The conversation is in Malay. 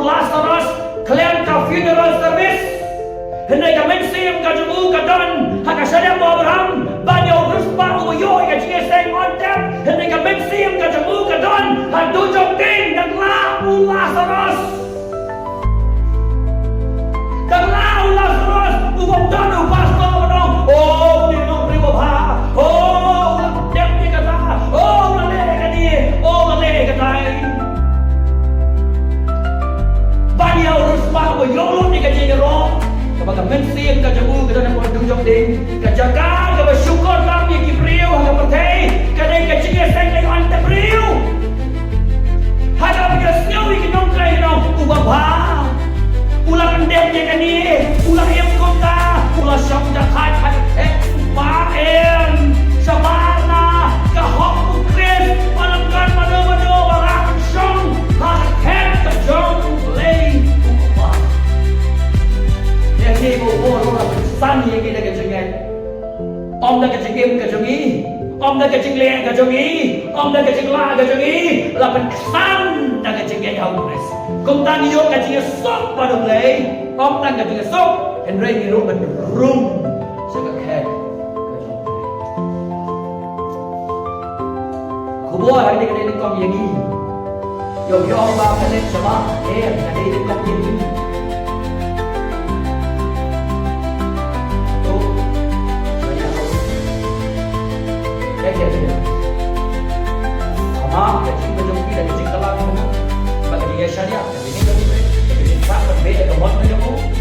Lazarus kalian ka funeral service. Hendak ka mensim ka jumu ka dan haka sadam Abraham banyak ruspa uyoy ka jige seng ontem. Hendak ka mensim ka jumu ka dan hak dujok ting dan lau Lazarus. Dan lau Lazarus ubom dan pastor dong. Oh ni no primo ba. Oh dem ni kata. Oh lale ka ni. Oh lale ka tai. Banyak ruspa uyoy ni ka jige ro. Kapag mensim ka jamu ka dan dujok ting ka jaga ka bersyukur kami ki priu haka pertai ka dai ka jige seng lai ontem priu. Haka berasnyaw ki nong kai nong ubah ba. Ulah kendemnya kan ni, ulah yang kota, ulah syam jahat maen, sabana, kahok ukres, malangkan mano-mano, warakan syam, haket kejong, lay, ubah. Yang ni orang san yang kita kejengan, om dah kejengim kejengi, om dah kejenglen kejengi, om dah kejengla kejengi, lapan kesan dah kejenggen haukres. Công ta yêu cái chuyện sốc và đồng lệ, ông ta cái chuyện sốc, hiện nay cái rung mình rung sẽ có khen. Cô bố hãy đi cái đây con gì đi, rồi cho ông ba cái lên sao em cái đây con gì đi. Cái gì vậy? Ama cái chuyện bên trong kia là cái chuyện ta làm không? Bagi dia syariat, ini kamu, ini tak berbeza dengan mana kamu.